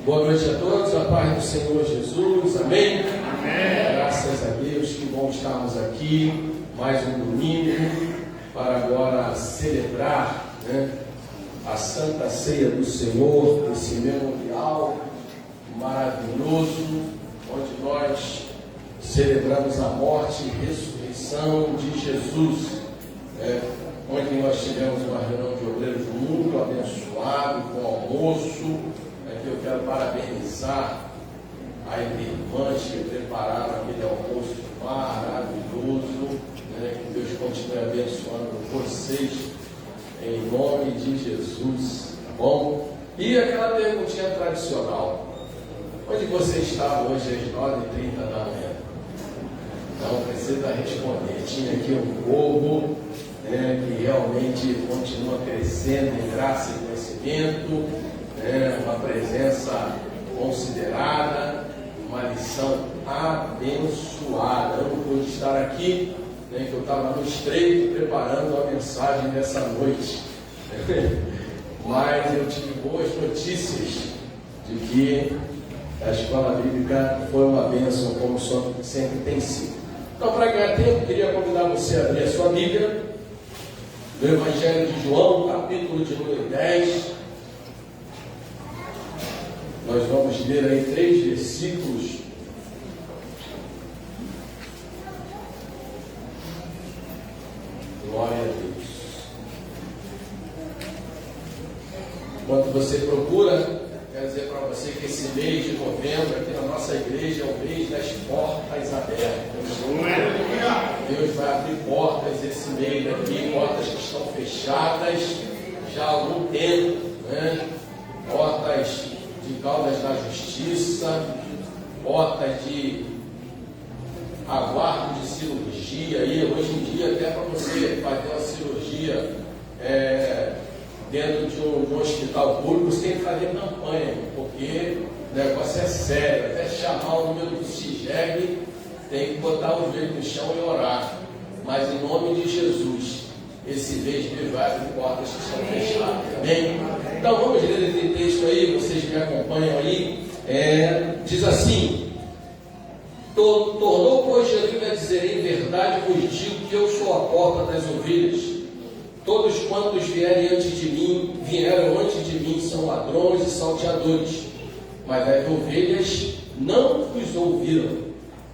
Boa noite a todos, a paz do Senhor Jesus, amém? Amém. Graças a Deus, que bom estarmos aqui, mais um domingo, para agora celebrar, a Santa Ceia do Senhor, esse memorial maravilhoso, onde nós celebramos a morte e ressurreição de Jesus, onde nós tivemos uma reunião de obreiros muito abençoado, com almoço. Aqui eu quero parabenizar as irmãs que prepararam aquele almoço maravilhoso, que Deus continue abençoando vocês, em nome de Jesus, tá bom? E aquela perguntinha tradicional: onde você estava hoje às 9h30 da manhã? Não precisa responder. Tinha aqui um povo que realmente continua crescendo em graça e conhecimento, uma presença considerada, uma lição abençoada. Eu não pude estar aqui, que eu estava no estreito preparando a mensagem dessa noite, mas eu tive boas notícias de que a escola bíblica foi uma bênção, como sempre tem sido. Então, para ganhar tempo, queria convidar você a abrir a sua Bíblia no Evangelho de João, capítulo de número 10. Nós vamos ler aí 3 versículos. Glória a Deus. Enquanto você procura, quero dizer para você que esse mês de novembro, aqui na nossa igreja, é o mês das portas abertas. Deus vai abrir portas esse mês aqui, portas que estão fechadas já há algum tempo, portas de causas da justiça, portas de aguardo de cirurgia. E hoje em dia, até para você fazer uma cirurgia dentro de um hospital público, você tem que fazer campanha, porque o negócio é sério. Até chamar o número do CIGEG, tem que botar o joelho no chão e orar. Mas em nome de Jesus, esse mês Deus vai abrir portas que estão fechadas. Amém? Então vamos ler esse texto aí, vocês me acompanham aí. Diz assim: tornou, pois, Jesus a dizer: em verdade vos digo que eu sou a porta das ovelhas. Todos quantos vieram antes de mim, são ladrões e salteadores, mas as ovelhas não os ouviram.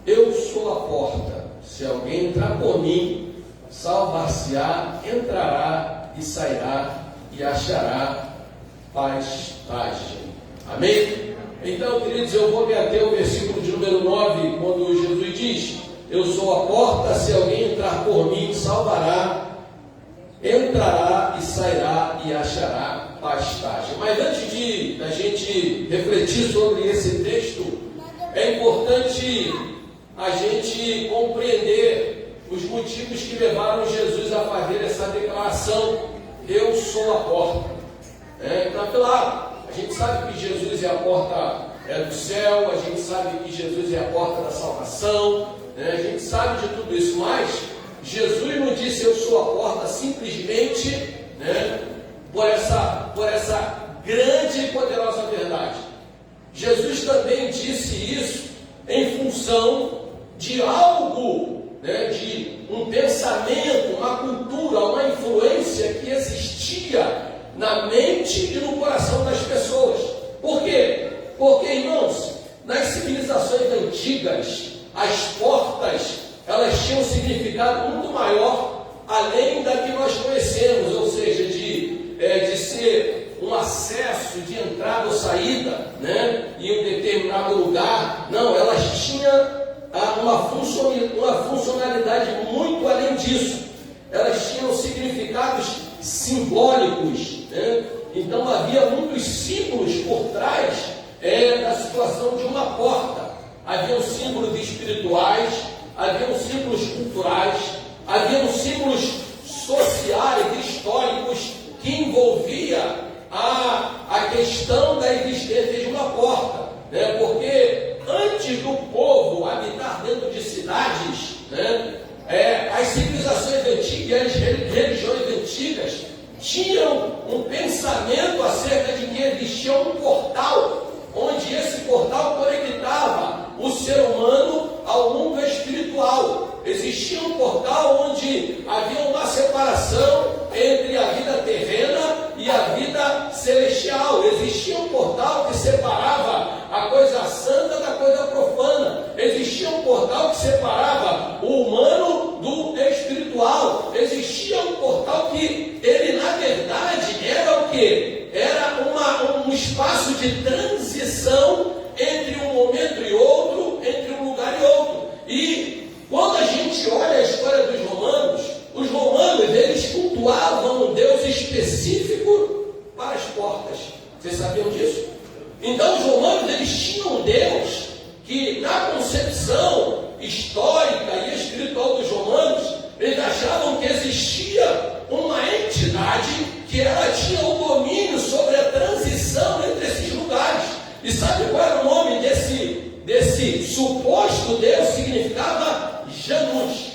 Eu sou a porta. Se alguém entrar por mim, salvar-se-á, entrará e sairá e achará pastagem. Amém? Então, queridos, eu vou me ater ao versículo de número 9, quando Jesus diz: eu sou a porta, se alguém entrar por mim, salvará, entrará e sairá e achará pastagem. Mas antes de a gente refletir sobre esse texto, é importante a gente compreender os motivos que levaram Jesus a fazer essa declaração: eu sou a porta. Então, claro, a gente sabe que Jesus é a porta do céu, a gente sabe que Jesus é a porta da salvação, a gente sabe de tudo isso, mas Jesus não disse eu sou a porta simplesmente por essa grande e poderosa verdade. Jesus também disse isso em função de algo, de um pensamento, uma cultura, uma influência que existia na mente e no coração das pessoas. Por quê? Porque, irmãos, nas civilizações antigas, as portas, elas tinham um significado muito maior, além da que nós conhecemos, ou seja, de ser um acesso de entrada ou saída, em um determinado lugar. Não, elas tinham uma funcionalidade muito além disso. Elas tinham significados simbólicos, Então havia muitos símbolos por trás da situação de uma porta. Haviam símbolos espirituais, haviam símbolos culturais, haviam símbolos sociais, históricos, que envolvia a questão da existência de uma porta, porque antes do povo habitar dentro de cidades, as civilizações antigas, as religiões antigas tinham um pensamento acerca de que existia um portal onde portal que separava o humano do espiritual. Existia um portal que ele, na verdade, era o quê? Era um espaço de transição entre um momento e outro, entre um lugar e outro. E quando a gente olha a história dos romanos, os romanos, eles cultuavam um Deus específico para as portas. Vocês sabiam disso? Então os romanos, eles tinham um Deus que, na concepção histórica e espiritual dos romanos, eles achavam que existia uma entidade que ela tinha o domínio sobre a transição entre esses lugares. E sabe qual era o nome desse suposto Deus? Significava Janus.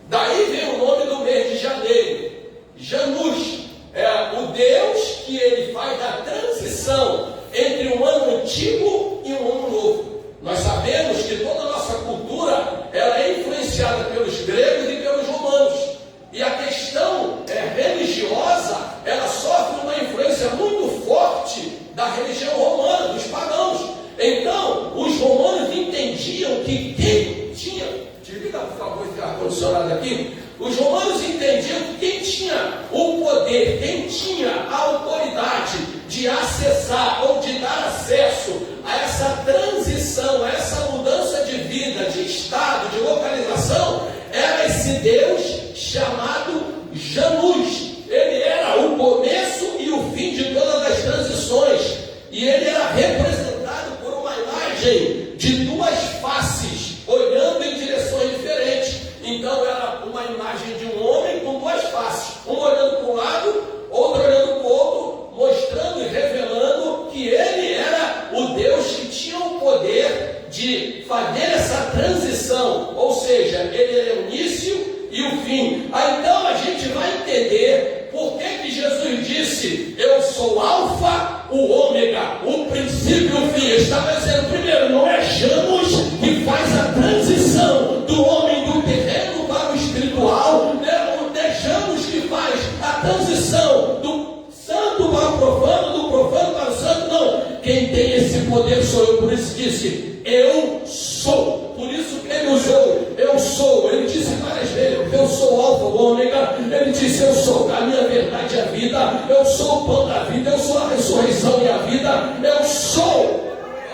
Daí vem o nome do mês de janeiro. Janus é o Deus que ele faz a transição entre um ano antigo e um ano novo. Nós sabemos que toda a nossa cultura ela é influenciada pelos gregos e pelos romanos. E a questão religiosa, ela sofre uma influência muito forte da religião romana, dos pagãos. Então, os romanos entendiam que quem tinha... Desliga, por favor, esse ar-condicionado aqui. Os romanos entendiam que quem tinha o poder, quem tinha a autoridade de acessar ou de dar acesso a essa transição, a essa mudança de vida, de estado, de localização, era esse Deus chamado Janus. Ele era o começo e o fim de todas as transições. E ele era representado por uma imagem de duas faces, olhando em direções diferentes. Então era uma imagem de um homem com duas faces, um olhando para um lado, outro olhando para o outro, mostrando e revelando que ele era o Deus que tinha o poder de fazer essa transição, ou seja, ele era o início e o fim. Aí então a gente vai entender por que Jesus disse: eu sou o alfa, o ômega, o princípio e o fim. Ele estava dizendo, primeiro, não é Janus que faz a transição do homem do terreno para o espiritual, não é Janus que faz a transição do santo para o profano, do profano para o santo, não. Quem tem esse poder sou eu. Por isso disse, eu sou. Por isso que ele usou, eu sou. Ele disse várias vezes, eu sou o alfa, o ômega. Ele disse, eu sou a minha verdade e a vida. Eu sou o pão da vida, eu sou a ressurreição e a vida. Eu sou.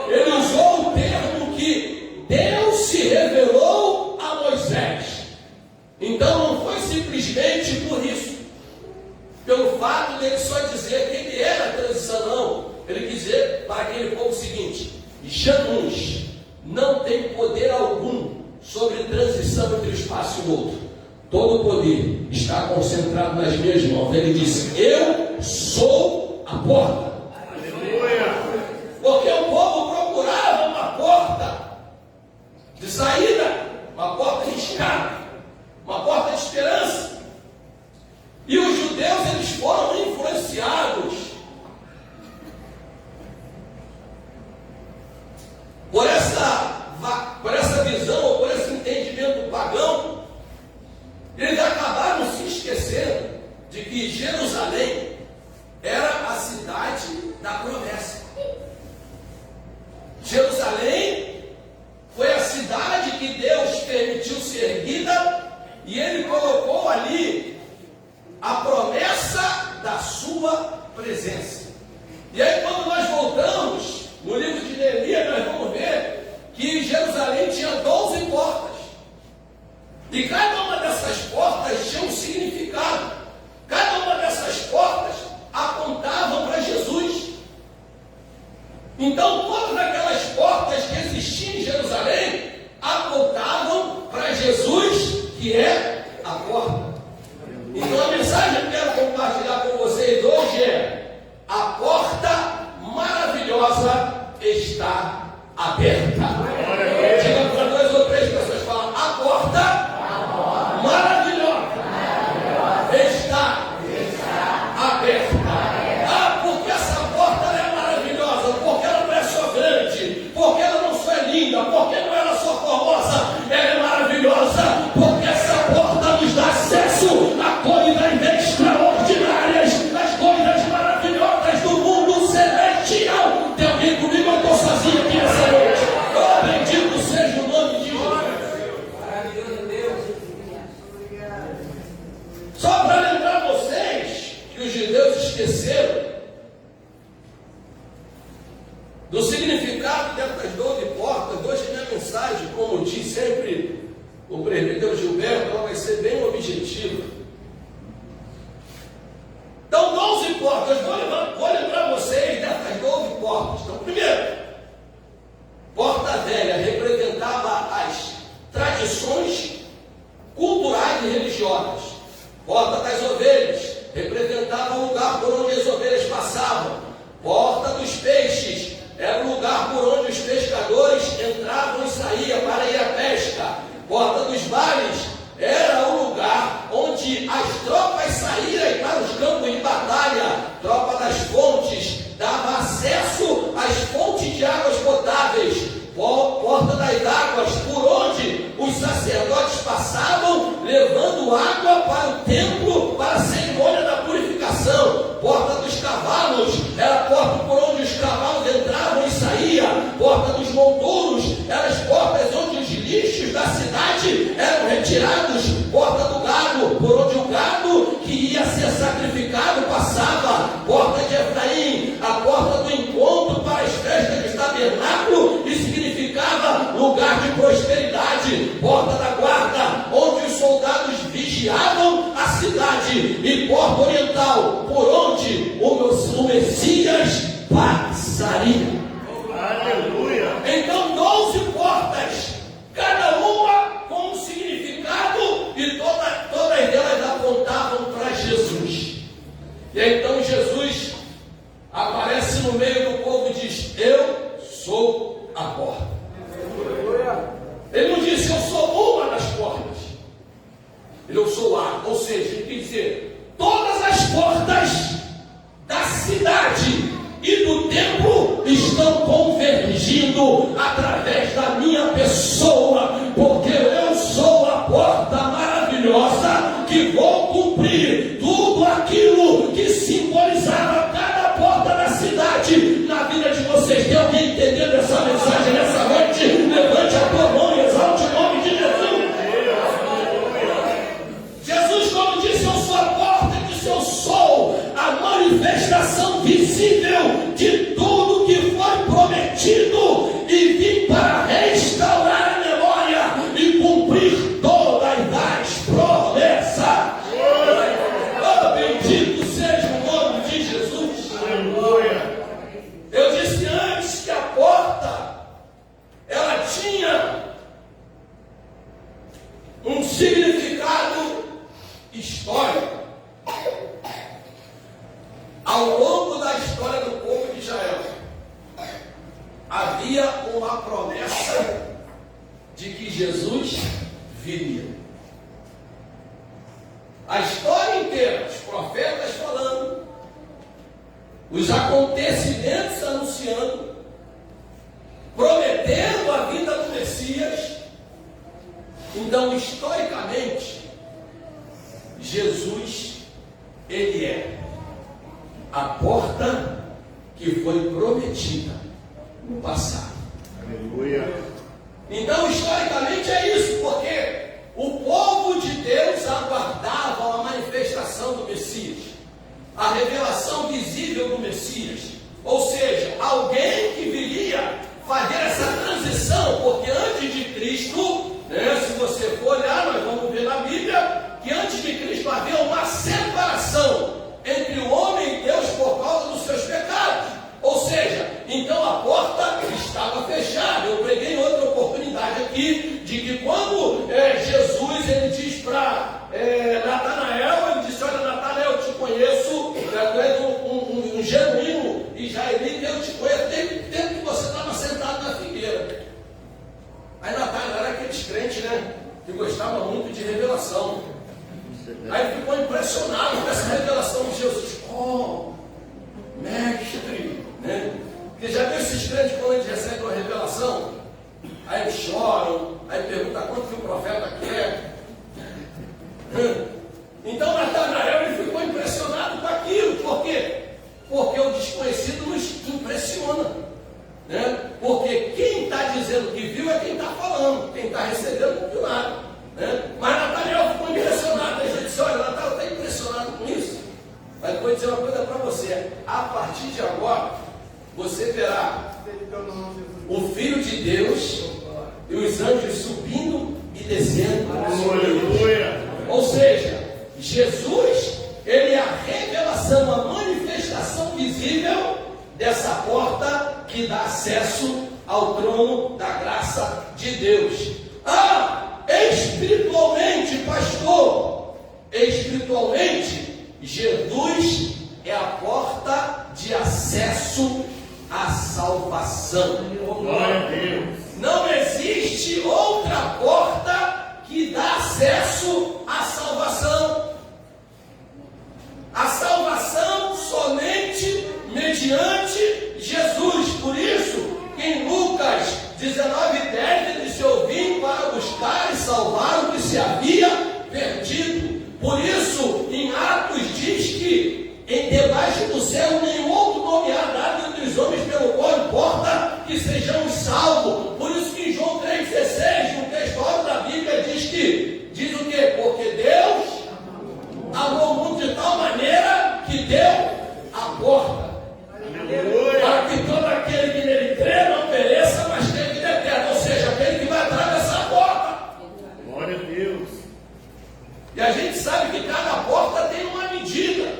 Ele usou o termo que Deus se revelou a Moisés. Então não foi simplesmente por isso, pelo fato dele só dizer que ele era a transição, não. Ele quis dizer para aquele povo o seguinte: Janus não tem poder algum sobre transição entre o espaço e o outro. Todo o poder está concentrado nas minhas mãos. Ele disse, eu sou a porta. Aleluia. Porque o povo procurava uma porta de saída, uma porta de escape, uma porta de esperança. E os judeus, eles foram influenciados por essa visão, ou por esse entendimento pagão. Eles acabaram se esquecendo de que Jerusalém era a cidade da promessa. Jerusalém foi a cidade que Deus permitiu ser erguida, e Ele colocou ali a promessa da sua presença. E aí, quando nós voltamos no livro de Neemias, nós vamos ver que Jerusalém tinha 12 portas. E cada uma dessas portas tinha um significado. Cada uma dessas portas apontavam para Jesus. Então, todas aquelas portas que existiam em Jerusalém apontavam para Jesus, que é a porta. Então, a mensagem que eu quero compartilhar com vocês hoje é: a porta maravilhosa está aberta. Diga para 2 ou 3 pessoas, fala, a porta maravilhosa está aberta. Ah, porque essa porta é maravilhosa, porque ela não é só grande, porque ela não só é linda, porque não é só formosa, ela é maravilhosa, porque essa porta nos dá acesso a coisas extraordinárias, as coisas maravilhosas do mundo celestial. Tem alguém comigo? Eu estou sozinho aqui nessa noite. Oh, bendito seja o do significado dessas 12 portas. Hoje minha mensagem, como diz sempre o presbítero Gilberto, ela vai ser bem objetiva. Então, 12 portas. Vou lembrar vocês dessas 12 portas. Então, primeiro, porta velha representava as tradições culturais e religiosas. Porta das ovelhas representava o lugar por onde as ovelhas passavam. Porta dos peixes era o lugar por onde os pescadores entravam e saíam para ir à pesca. Porta dos vales era o lugar onde as tropas saíram para os campos de batalha. Tropa das fontes dava acesso às fontes de águas potáveis. Porta das águas, por onde os sacerdotes passavam, levando água para o templo, para a cerimônia da purificação. Porta dos cavalos, era a porta por onde os cavalos entravam e saíam. Porta dos montouros, eram as portas onde os lixos da cidade eram retirados. Porta do gado, por onde o gado que ia ser sacrificado passava. Porta de Efraim, a porta do encontro para as festas do tabernáculo, e significava lugar de prosperidade. Porta da guarda, onde os soldados vigiavam a cidade. E porta oriental, por onde o Messias passaria. Aleluia! Então, 12 portas, cada uma com um significado, e todas elas apontavam para Jesus. E então Jesus aparece no meio do povo e diz: eu sou a porta. Ele não disse eu sou uma das portas, eu sou a, ou seja, ele quer dizer, todas as portas da cidade e do templo estão convergindo através da minha pessoa, porque eu sou a porta maravilhosa que vou cumprir tudo aquilo que simbolizava cada porta da cidade na vida de vocês. Tem alguém entendendo essa mensagem nessa noite? Levante a tua mão e exalte o nome de Jesus. Jesus, como disse, eu sou a porta, disse eu sou a manifestação visível de tudo que foi prometido, e vim para restaurar a memória e cumprir todas as promessas. Oh, bendito seja o nome de Jesus. Aleluia! Eu disse antes que a porta ela tinha um significado histórico. Ao longo da história do povo de Israel, havia uma promessa de que Jesus viria. A história inteira, os profetas falando, os acontecimentos anunciando, prometendo a vinda do Messias. Então, historicamente, Jesus, ele é a porta que foi prometida no passado. Aleluia! Então, historicamente é isso, porque o povo de Deus aguardava a manifestação do Messias, a revelação visível do Messias, ou seja, alguém que viria fazer essa transição, porque antes de Cristo, se você for olhar, nós vamos ver na Bíblia, que antes de Cristo havia uma separação entre o homem e Deus por causa dos seus pecados. Ou seja, então a porta estava fechada. Eu preguei outra oportunidade aqui, de que quando Jesus ele diz para Natanael, ele disse: olha, Natanael, eu te conheço, tu és um genuíno israelita, eu te conheço desde o tempo que você estava sentado na figueira. Aí Natanael era aqueles crentes, que gostava muito de revelação. Aí ele ficou impressionado com essa revelação de Jesus. Oh, mestre, Porque já viu esses crentes quando eles recebem uma revelação? Aí eles choram, aí perguntam quanto que o profeta quer. Então Natanael ele ficou impressionado com aquilo. Por quê? Porque o desconhecido nos impressiona. Porque quem está dizendo que viu é quem está falando. Quem está recebendo não viu nada. Mas Natanael ficou impressionado. A gente disse: olha, Natanael está impressionado com isso. Mas vou dizer uma coisa para você: a partir de agora, você verá Deus e os anjos subindo e descendo. Aleluia. Ou seja, Jesus, ele é a revelação, a manifestação visível dessa porta que dá acesso ao trono da graça de Deus. Espiritualmente, pastor, espiritualmente, Jesus é a porta de acesso à salvação. Glória a Deus. Não existe outra porta que dá acesso à salvação. A salvação somente mediante Jesus. Por isso, em Lucas 19:10, ele disse: eu vim para buscar e salvar o que se havia perdido. Por isso, em Atos diz que debaixo do céu nenhum outro nome há dado entre os homens pelo qual importa que sejamos salvos. Por isso que em João 3,16, no texto da Bíblia, diz o quê? Porque Deus amou o mundo de tal maneira que deu a porta. Aleluia. Para que todo aquele que nele crê não pereça, mas tenha vida eterna. Ou seja, aquele que vai atravessar a porta. Glória a Deus. E a gente sabe que cada porta tem uma medida.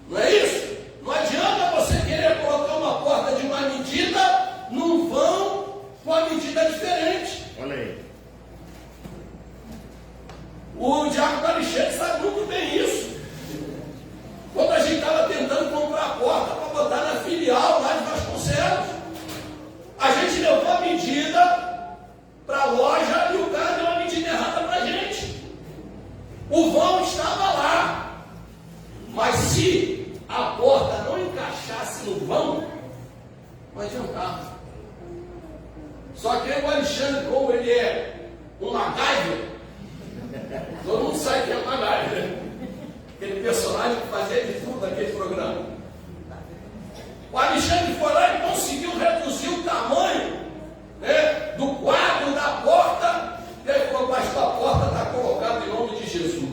Não é isso? Não adianta você querer colocar uma porta de uma medida num vão com a medida diferente. Olha aí. O diácono Alexandre sabe muito bem isso. Quando a gente estava tentando comprar a porta para botar na filial lá de Vasconcelos, a gente levou a medida para a loja e o cara deu uma medida errada para a gente. O vão estava lá, mas se a porta não encaixasse no vão, não adiantava. Só que o Alexandre, como ele é um MacGyver, todo mundo sabe que é MacGyver, né? Aquele personagem que fazia de tudo naquele programa. O Alexandre foi lá e conseguiu reduzir o tamanho, né, do quadro da porta. E aí falou: pastor, a porta está colocada em nome de Jesus.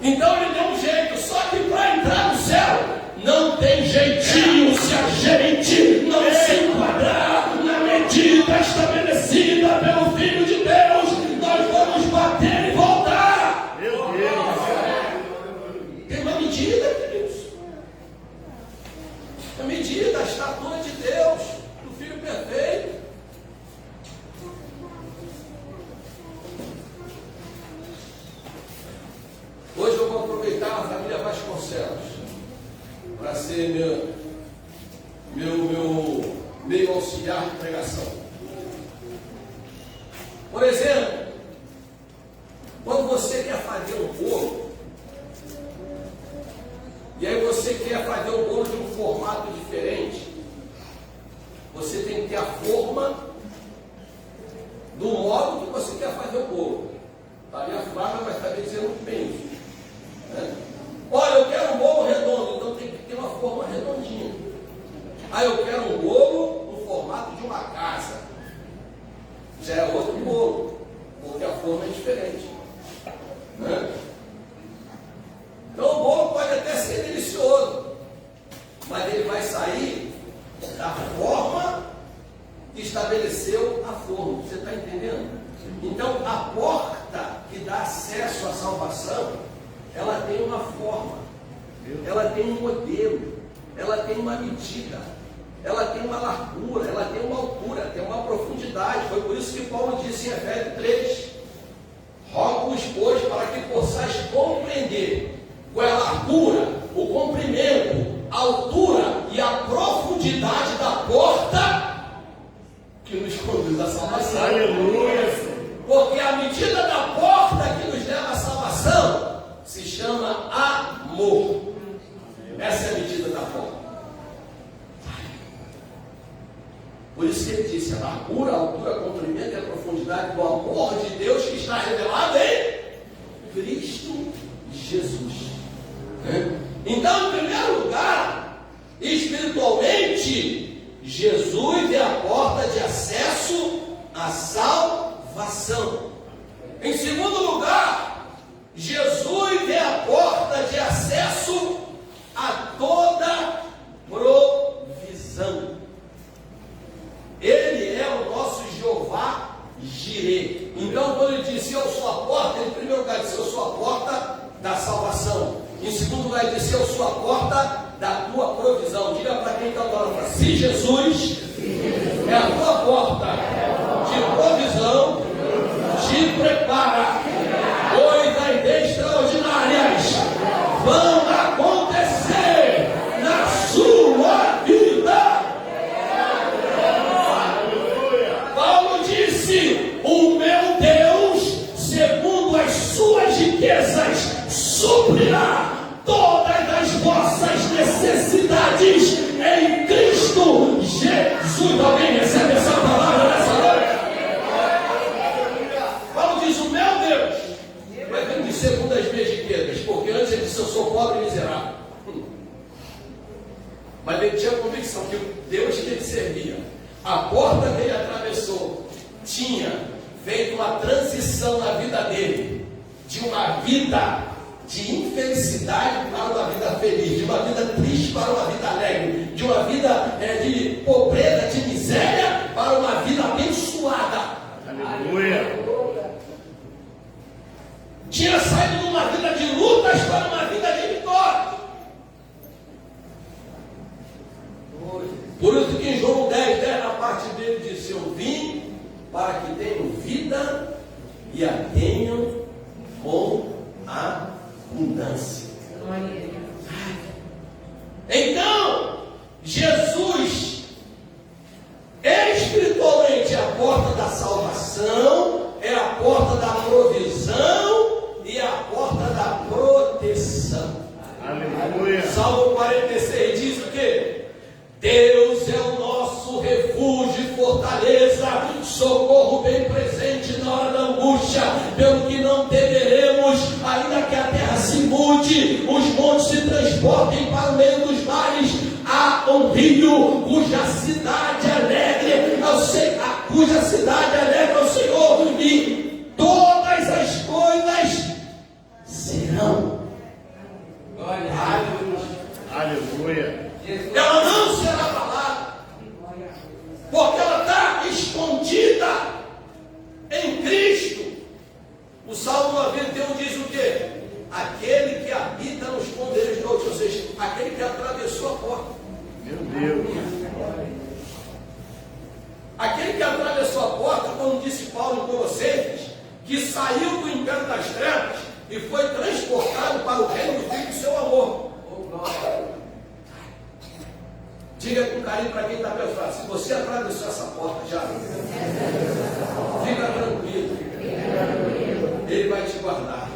Então ele deu um jeito. Só que para entrar no céu não tem jeitinho. Se a gente não se enquadrar na medida estabelecida pelo Filho de Deus, nós vamos bater e voltar. Meu Deus. Tem uma medida, queridos. A medida, a estatura de Deus, do Filho perfeito. Hoje eu vou aproveitar a família Vasconcelos para ser meu auxiliar de pregação. Por exemplo, quando você quer fazer um bolo, e aí você quer fazer o bolo de um formato diferente, você tem que ter a forma do modo que você quer fazer o bolo. Está ali a fraga, mas está dizendo o penso. Olha, eu quero um bolo redondo, então tem que ter uma forma redondinha. Eu quero um bolo no formato de uma casa. Já é outro bolo, porque a forma é diferente. Então o bolo pode até ser delicioso, mas ele vai sair da forma que estabeleceu a forma. Você está entendendo? Então a porta que dá acesso à salvação, ela tem uma forma, ela tem um modelo, ela tem uma medida, ela tem uma largura, ela tem uma altura, tem uma profundidade. Foi por isso que Paulo disse em Efésios 3: rogo-vos, pois, para que possais compreender qual é a largura, o comprimento, a altura e a profundidade da porta que nos conduz à salvação. Aleluia. Porque a medida da porta que nos leva à salvação se chama amor. Essa é a medida da porta. Por isso que ele disse: a largura, a altura, a comprimento e a profundidade do amor de Deus que está revelado em Cristo Jesus. Então, em primeiro lugar, espiritualmente, Jesus é a porta de acesso à salvação. Em segundo lugar, Jesus é a porta de acesso a toda provisão. Ele Jirê. Então, quando ele disse eu sou a porta, ele em primeiro lugar disse eu sou a porta da salvação. Em segundo lugar, ele disse eu sou a porta da tua provisão. Diga para quem está falando, se Jesus é a tua porta de provisão, te prepara, coisas extraordinárias vão acontecer na sua vida. Paulo disse: o meu Deus, segundo as suas riquezas, suprirá todas as vossas necessidades em Cristo Jesus. Alguém recebe essa palavra nessa noite? Paulo diz: o meu Deus. Mas ele disse segundo as minhas riquezas, porque antes ele disse eu sou pobre e miserável. Mas ele tinha a convicção que o Deus que ele servia, a porta que ele atravessou, tinha feito uma transição na vida dele, de uma vida de infelicidade para uma vida feliz, de uma vida triste para uma vida alegre, de uma vida de pobreza, de miséria, para uma vida abençoada. Aleluia. Tinha saído de uma vida de lutas para uma vida de vitória. Por isso que em João 10, na parte dele diz: eu vim para que tenham vida e a tenham com abundância. Então, Jesus, espiritualmente, é a porta da salvação, é a porta da provisão e a porta da proteção. Aleluia. Salmo 46 diz o quê? Deus é o nosso refúgio e fortaleza, socorro bem presente na hora da angústia, pelo que não temeremos, ainda que a terra se mude, os montes se transportem para o meio dos mares. Há um rio cuja cidade alegra ao Senhor, e todas as coisas serão. Aleluia. Ela não será abalada, porque ela está escondida em Cristo. O Salmo 91 diz o quê? Aquele que habita nos esconderijos do Altíssimo, ou seja, aquele que atravessou a porta. Meu Deus. Aquele que atravessou a porta, como disse Paulo em Colossenses, que saiu do império das trevas e foi transportado para o reino do Filho do seu amor. Diga com carinho para quem está perto: se você atravessou essa porta já, fica tranquilo, Ele vai te guardar,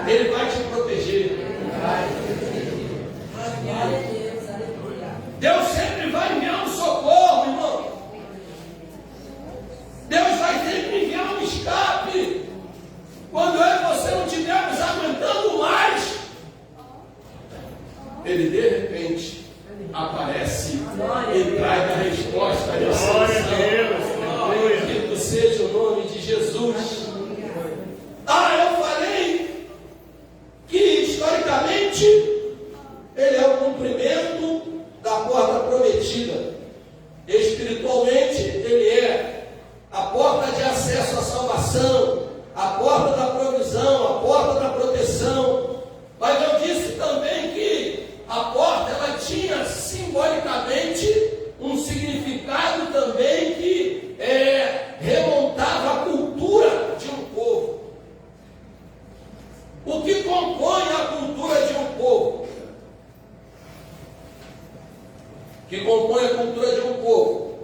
Ele vai te proteger. Deus sempre vai enviar um socorro, irmão. Deus vai sempre enviar um escape. Quando eu e você não estivermos aguentando mais, Ele de repente aparece e traz a resposta à solução. Bendito seja o nome de Jesus. Eu falei que historicamente Ele é o cumprimento da porta prometida. Espiritualmente Ele é a porta de acesso à salvação, a porta da provisão, a porta da proteção. Mas eu disse também que a porta ela tinha simbolicamente um significado também que remontava a cultura de um povo. O que compõe a cultura de um povo? O que compõe a cultura de um povo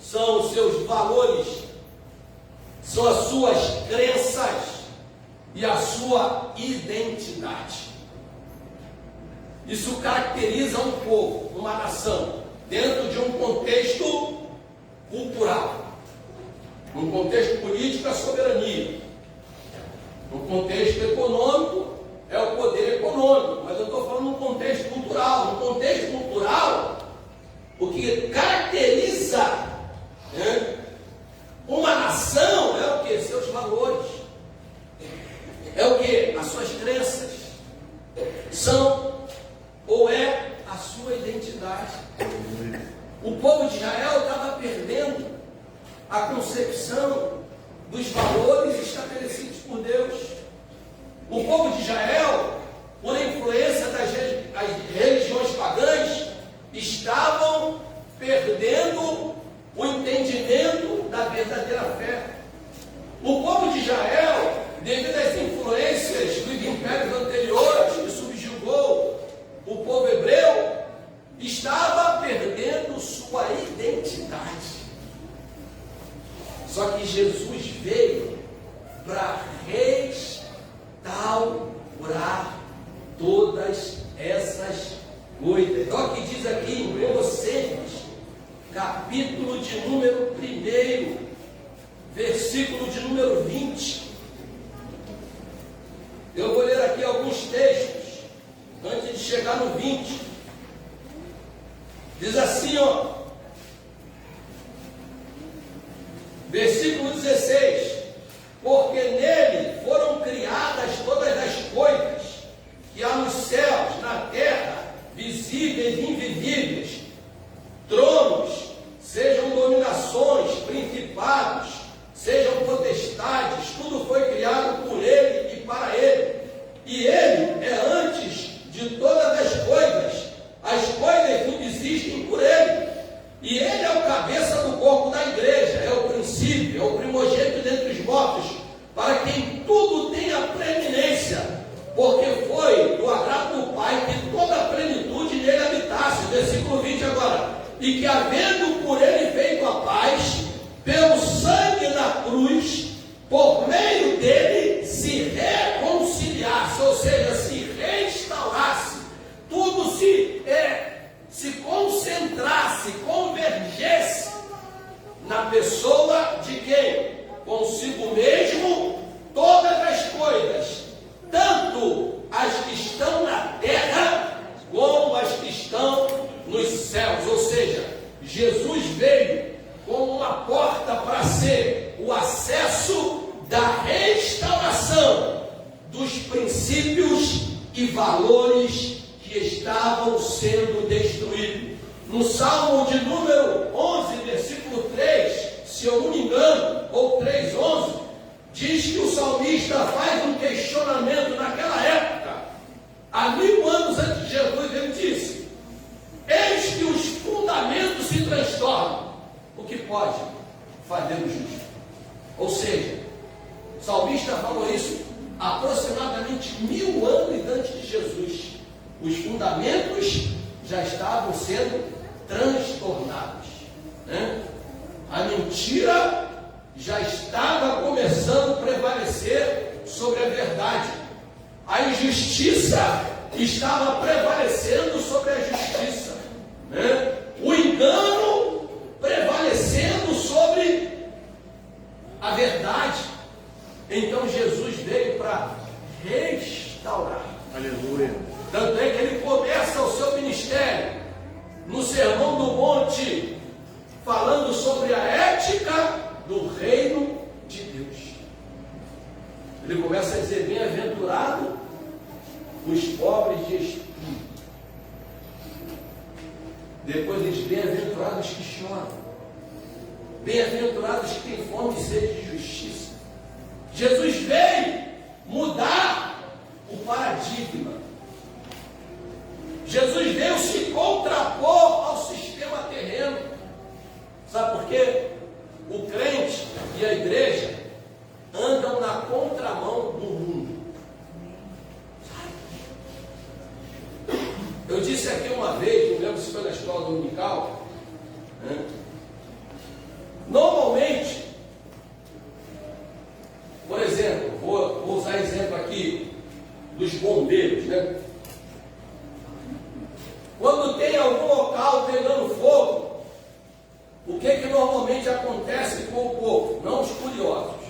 são os seus valores, são as suas crenças e a sua identidade. Isso caracteriza um povo, uma nação, dentro de um contexto cultural. No contexto político, a soberania. No contexto econômico, é o poder econômico. Mas eu estou falando no contexto cultural. No contexto cultural, o que caracteriza uma nação é o que? Seus valores. É o que? As suas crenças. São ou é a sua identidade. O povo de Israel estava perdendo a concepção dos valores estabelecidos por Deus. O povo de Israel, por influência das religiões pagãs, estavam perdendo o entendimento da verdadeira fé. O povo de Israel, devido às influências dos impérios anteriores que subjugou o povo hebreu, estava perdendo sua identidade. Só que Jesus veio para restaurar todas essas coisas. Olha o que diz aqui em Colossenses, capítulo de número 1, versículo de número 20. Eu vou ler aqui alguns textos, antes de chegar no 20. Diz assim, ó, versículo 16: porque nele foram criadas todas as coisas que há nos céus, na terra, visíveis e invisíveis, tronos, sejam dominações, principados, sejam potestades, tudo foi criado por ele e para ele. E ele é antes de todas as coisas tudo existem por ele. E ele é o cabeça do corpo da igreja, é o princípio, é o primogênito dentre os mortos, para quem tudo tem a preeminência, porque foi do agrado do Pai que toda a plenitude nele habitasse. Versículo 20 agora: e que havendo por ele feito a paz, pelo sangue da cruz, por meio dele se reconciliasse, ou seja, se restaurasse, tudo se concentrasse, convergesse na pessoa de quem? Consigo mesmo, todas as coisas, tanto as que estão na terra, como as que estão nos céus. Ou seja, Jesus veio como uma porta para ser o acesso da restauração dos princípios e valores que estavam sendo destruídos. No Salmo de número 11, versículo 3, se eu não me engano, ou 3:11, diz que o salmista faz um questionamento naquela época, há 1000 anos antes de Jesus. Ele disse: eis que os fundamentos se transtornam, o que pode fazer o justo? Ou seja, o salmista falou isso aproximadamente 1000 anos antes de Jesus. Os fundamentos já estavam sendo transtornados, né? A mentira já estava começando a prevalecer sobre a verdade. A injustiça estava prevalecendo sobre a justiça, né? O engano prevalecendo sobre a verdade. Então Jesus veio para restaurar. Aleluia. Tanto é que ele começa o seu ministério no Sermão do Monte, falando sobre a ética do reino de Deus. Ele começa a dizer: bem-aventurado os pobres de espírito. Depois diz: bem-aventurados que choram, bem-aventurados que têm fome e sede de justiça. Jesus veio mudar o paradigma. Jesus veio se contrapor ao sistema terreno. Sabe por quê? O crente e a igreja andam na contramão do mundo. Eu disse aqui uma vez, não lembro se foi na escola dominical, né? Normalmente, por exemplo, vou usar exemplo aqui dos bombeiros, né? Quando tem algum local pegando fogo, o que normalmente acontece com o povo? Não os curiosos.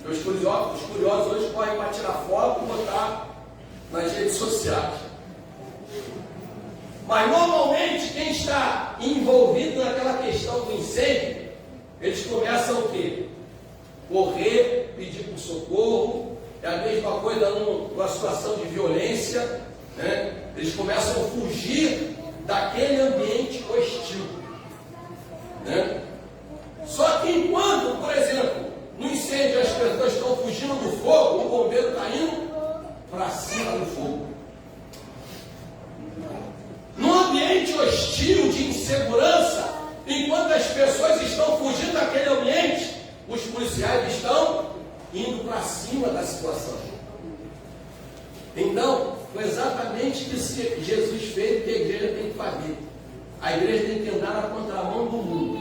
Os curiosos hoje correm para tirar foto e botar nas redes sociais. Mas normalmente quem está envolvido naquela questão do incêndio, eles começam o quê? Correr, pedir por socorro. É a mesma coisa numa situação de violência, né? Eles começam a fugir daquele ambiente hostil, né? indo para cima da situação. Então, foi exatamente isso que Jesus fez, que a igreja tem que fazer. A igreja tem que andar na contramão do mundo.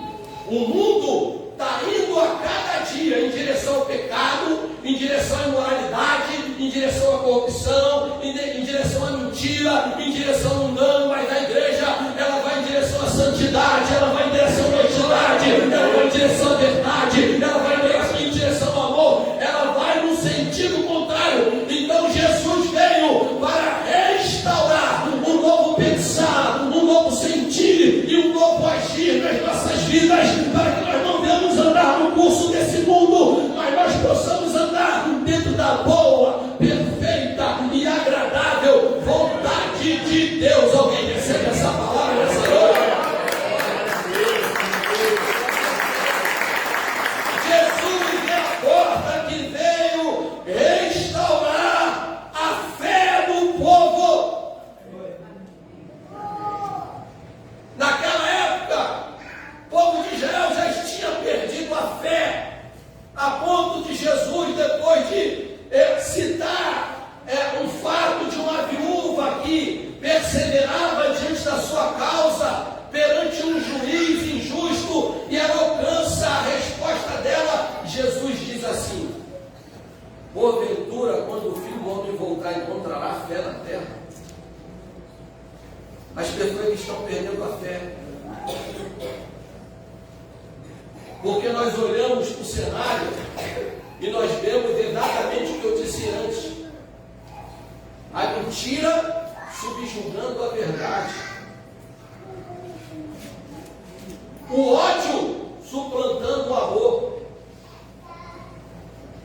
O mundo está indo a cada dia em direção ao pecado, em direção à imoralidade, em direção à corrupção, em direção à mentira, em direção ao engano, mas a igreja, ela vai em direção à santidade, ela vai em direção à honestidade, ela vai em direção à verdade, ela vai em direção ao amor, ela vai no sentido contrário. Então Jesus veio para restaurar um novo pensar, um novo sentir e um novo agir nas nossas vidas, para que nós não venhamos andar no curso desse mundo, mas nós possamos andar dentro da boa, perfeita e agradável vontade de Deus. Alguém recebe essa palavra nessa noite? Jesus é a porta que veio restaurar a fé do povo. Naquela época, o povo de Israel já tinha perdido a fé, a ponto de Jesus, depois de citar um fato de uma viúva que perseverava diante da sua causa perante um juiz injusto, e ela alcança a resposta dela. Jesus diz assim: porventura, quando o Filho do Homem voltar, encontrará fé na terra? As pessoas estão perdendo a fé, porque nós olhamos para o cenário e nós vemos exatamente o que eu disse antes: a mentira subjugando a verdade, o ódio suplantando o amor,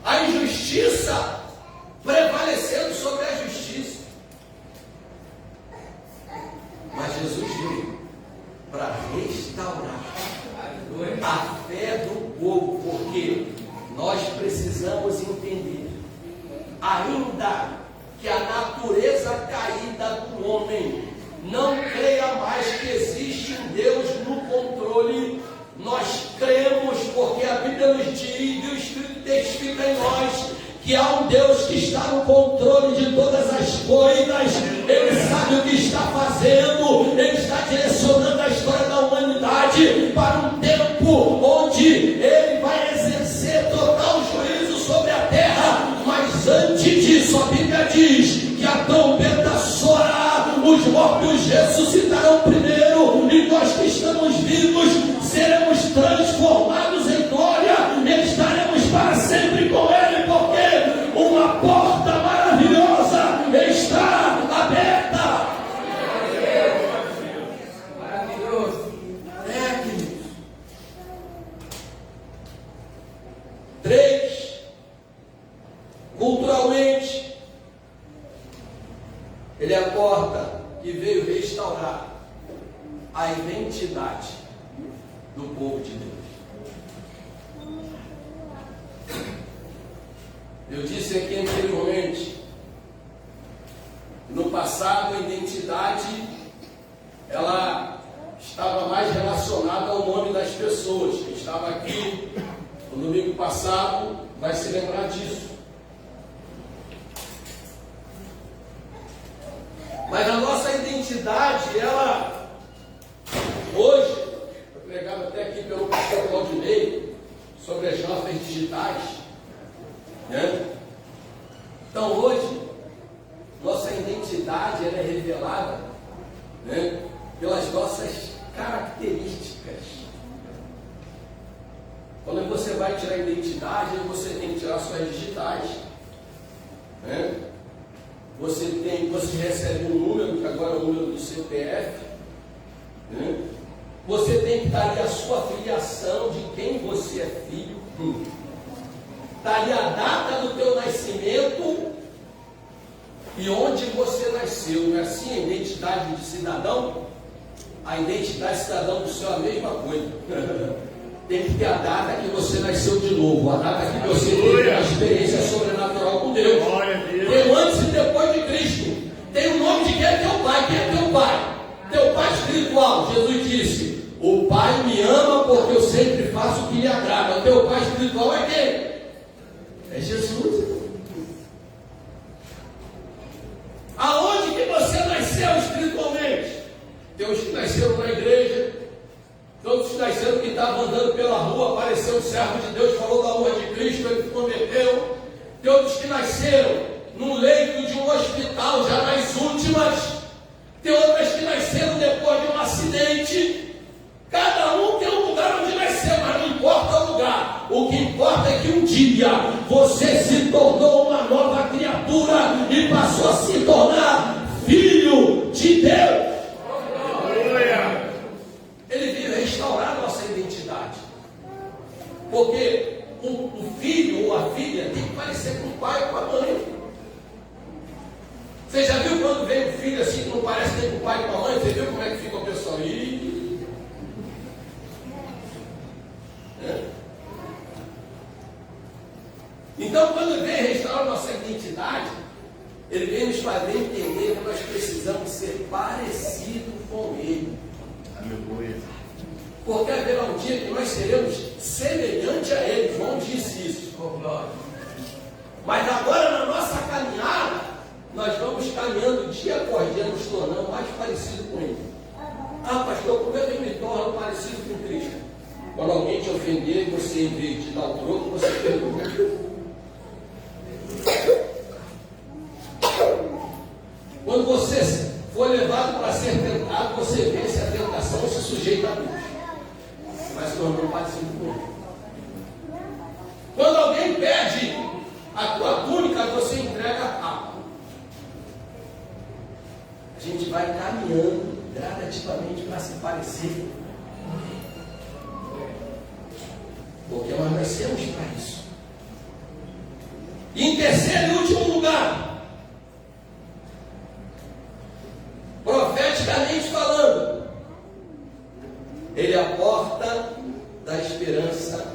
a injustiça prevalecendo sobre a justiça. Mas Jesus veio para restaurar a fé do povo, porque nós precisamos entender, ainda que a natureza caída do homem não creia mais que existe um Deus no controle, nós cremos, porque a Bíblia nos diz, e o Espírito testifica em nós, que há um Deus que está no controle de todas as coisas. Ele sabe o que está fazendo, Ele está direcionando a história da humanidade para um tempo onde Ele vai exercer total juízo sobre a terra. Mas antes disso, a Bíblia diz que a trombeta soará, os mortos ressuscitarão primeiro, e nós que estamos vivos seremos transformados em glória e estaremos para sempre com Ele, porque uma porta maravilhosa está aberta. Maravilhoso. Queridos. 3. Culturalmente, Ele é a porta que veio restaurar a identidade do povo de Deus. Eu disse aqui anteriormente, no passado a identidade ela estava mais relacionada ao nome das pessoas. Quem estava aqui no domingo passado vai se lembrar disso. Mas a nossa identidade, ela, hoje, eu pregava até aqui pelo pastor Claudinei, sobre as nossas digitais, né? Então hoje, nossa identidade ela é revelada, né, pelas nossas características. Quando você vai tirar a identidade, você tem que tirar suas digitais, né? Você recebe um número, que agora é o número do CPF, né? Você tem que dar ali a sua filiação, de quem você é filho, está ali a data do teu nascimento e onde você nasceu. Não é assim a identidade de cidadão? A identidade de cidadão do céu é a mesma coisa. Tem que ter a data que você nasceu de novo, a data que você teve uma experiência sobrenatural com Deus. Tem o antes e depois de Cristo. Tem o nome de quem é teu pai. Quem é teu pai? Teu pai espiritual. Jesus disse: o Pai me ama porque eu sempre faço o que lhe agrada. O teu pai espiritual é quem? É Jesus. Aonde que você nasceu espiritualmente? Tem uns que nasceram na igreja, tem outros que nasceram que estavam andando pela rua, apareceu um servo de Deus, falou do amor de Cristo, ele se converteu. Tem outros que nasceram no leito de um hospital, já nas últimas. Tem outras que nasceram depois de um acidente. Cada um tem um lugar onde nasceu, mas não importa o lugar. O que importa é que um dia você se tornou uma nova criatura e passou a se tornar filho de Deus. Ele veio restaurar a nossa identidade. Porque o filho ou a filha tem que parecer com o pai ou com a mãe. Você já viu quando vem um filho assim que não parece nem com o pai e com a mãe? Você viu como é que fica o pessoal? Então, quando vem restaurar nossa identidade, ele vem nos fazer entender que nós precisamos ser parecidos com ele. Aleluia. Porque haverá um dia que nós seremos semelhantes a ele. João disse isso. Mas agora, na nossa caminhada, nós vamos caminhando dia após dia, nos tornando mais parecidos com ele. Ah, pastor, como é que eu me torno parecido com Cristo? Quando alguém te ofender, você, em vez de dar o troco, você pergunta. Quando você for levado para ser tentado, você vence a tentação e se sujeita a Deus. Mas tornou parecido com ele. Quando alguém pede a tua túnica, você entrega a capa. A gente vai caminhando gradativamente para se parecer. Porque nós nascemos para isso. E em terceiro e último lugar, profeticamente falando, ele é a porta da esperança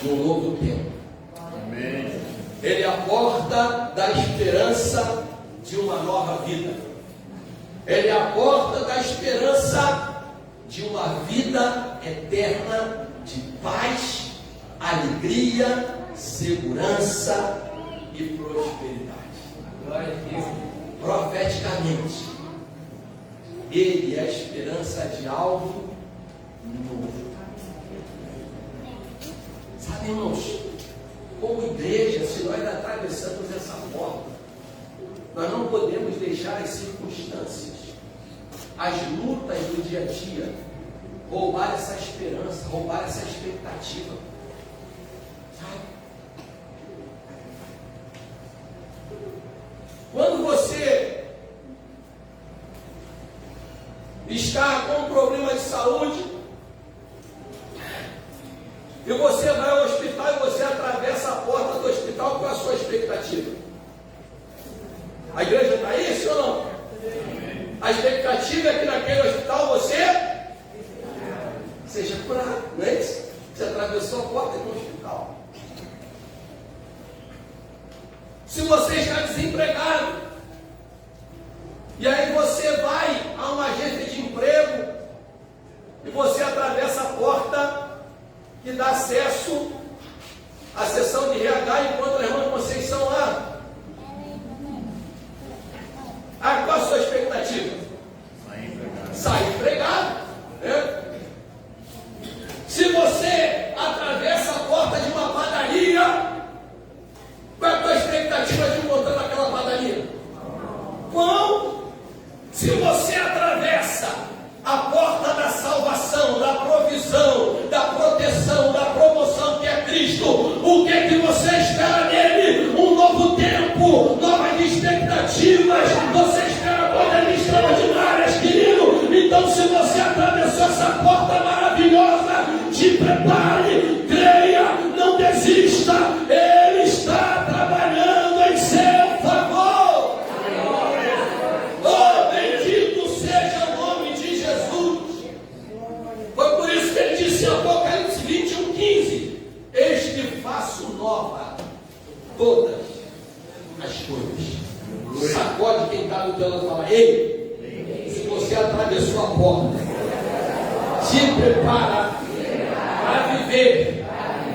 de um novo tempo. Amém. Ele é a porta da esperança de uma nova vida. Ele é a porta da esperança de uma vida eterna de paz, alegria, segurança e prosperidade. Glória a Deus. Profeticamente, ele é a esperança de algo novo. Sabe, irmãos, como igreja, se nós atravessamos essa porta, nós não podemos deixar as circunstâncias, as lutas do dia a dia, roubar essa esperança, roubar essa expectativa. Sabe? Quando você está com um problema de saúde, e você vai ao hospital e você atravessa a porta do hospital, com a sua expectativa? A igreja está aí, sim ou não? A expectativa é que naquele hospital você seja curado, não é isso? Você atravessou a porta do hospital. Se você está desempregado, e aí você vai a uma agência de emprego, e você atravessa a porta que dá acesso à sessão de RH e encontra a irmã Conceição lá. Ah, qual a sua expectativa? Sair empregado. Né? Se você atravessa a porta de uma padaria, qual é a tua expectativa de encontrar naquela padaria? Pão. Se você atravessa a porta da salvação, da provisão, da proteção, da promoção que é Cristo, o que é que você espera nele? Um novo tempo, novas expectativas. Você espera coisas extraordinárias, querido. Então, se você atravessou essa porta maravilhosa, te prepare, creia, não desista. Ele está trabalhando em seu favor. Oh, bendito seja o nome de Jesus. Foi por isso que ele disse em Apocalipse 21:15: eis que faço nova todas as coisas. Sacode quem está no teu lado e fala: ei, se você atravessou a porta, se prepara para viver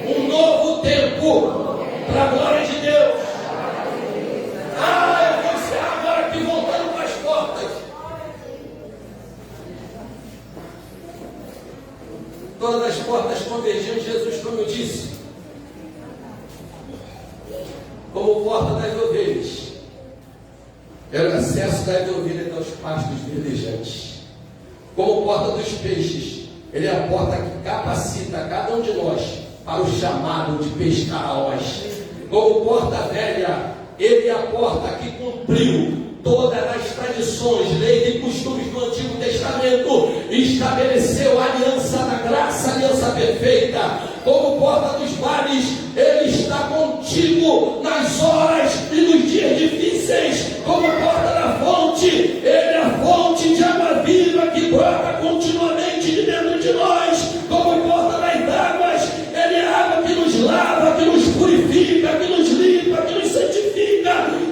um novo tempo para Todas as portas convergiam em Jesus, como eu disse. Como porta das ovelhas. Era o acesso das ovelhas aos pastos verdejantes. Como porta dos peixes, ele é a porta que capacita cada um de nós para o chamado de pescar aós. Como porta velha, ele é a porta que cumpriu todas as tradições, leis e costumes do Antigo Testamento, estabeleceu a aliança da graça, a aliança perfeita. Como porta dos vales, ele está contigo nas horas e nos dias difíceis. Como porta da fonte, ele é a fonte de água viva que brota continuamente de dentro de nós. Como porta das águas, ele é a água que nos lava, que nos purifica, que nos limpa, que nos santifica.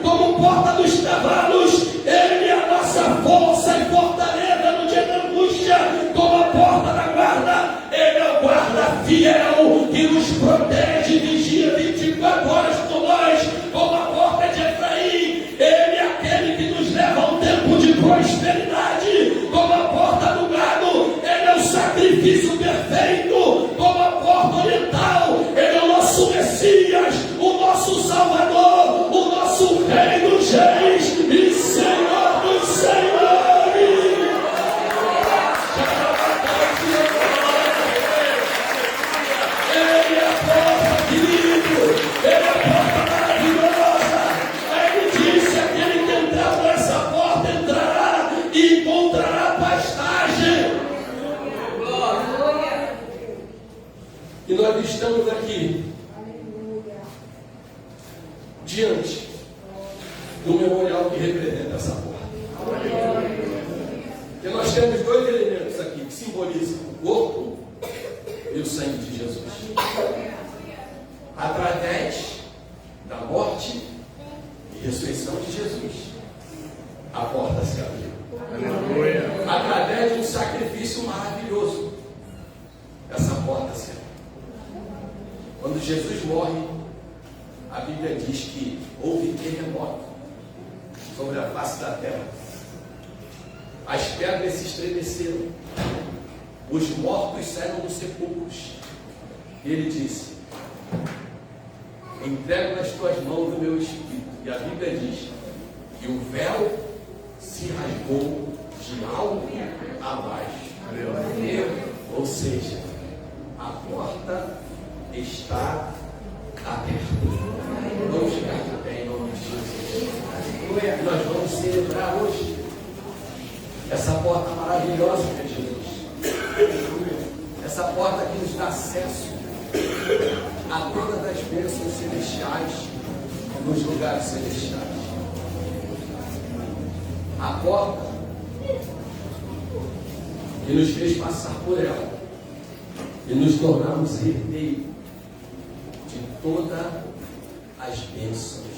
Como porta dos cavalos, ele é a nossa força e fortaleza no dia da angústia. Como a porta da guarda, ele é o guarda fiel que nos protege e vigia 24 horas por nós. Como a porta de Efraim, ele é aquele que nos leva a um tempo de prosperidade. Como a porta do gado, ele é o sacrifício perfeito. Como a porta oriental, ele é o nosso Messias, o nosso Salvador, o nosso Rei dos Reis e Senhor dos Senhores. Ele é a porta, querido, ele é a porta maravilhosa. Aí ele disse: aquele que entrar por essa porta entrará e encontrará pastagem. E nós estamos aqui diante do memorial que representa essa porta. E nós temos dois elementos aqui que simbolizam o corpo e o sangue de Jesus. Através da morte e ressurreição de Jesus, a porta se abriu. Aleluia. Através de um sacrifício maravilhoso, essa porta se abriu. Quando Jesus morre, a Bíblia diz que houve terremoto sobre a face da terra. As pedras se estremeceram. Os mortos saíram dos sepulcros. E ele disse: entrego nas tuas mãos o meu espírito. E a Bíblia diz que o véu se rasgou de alto a baixo. Ou seja, a porta está aberta. Vamos ficar de pé em nome de Jesus. Nós vamos celebrar hoje essa porta maravilhosa que é Jesus. Essa porta que nos dá acesso a todas as bênçãos celestiais nos lugares celestiais. A porta que nos fez passar por ela e nos tornarmos herdeiros de todas as bênçãos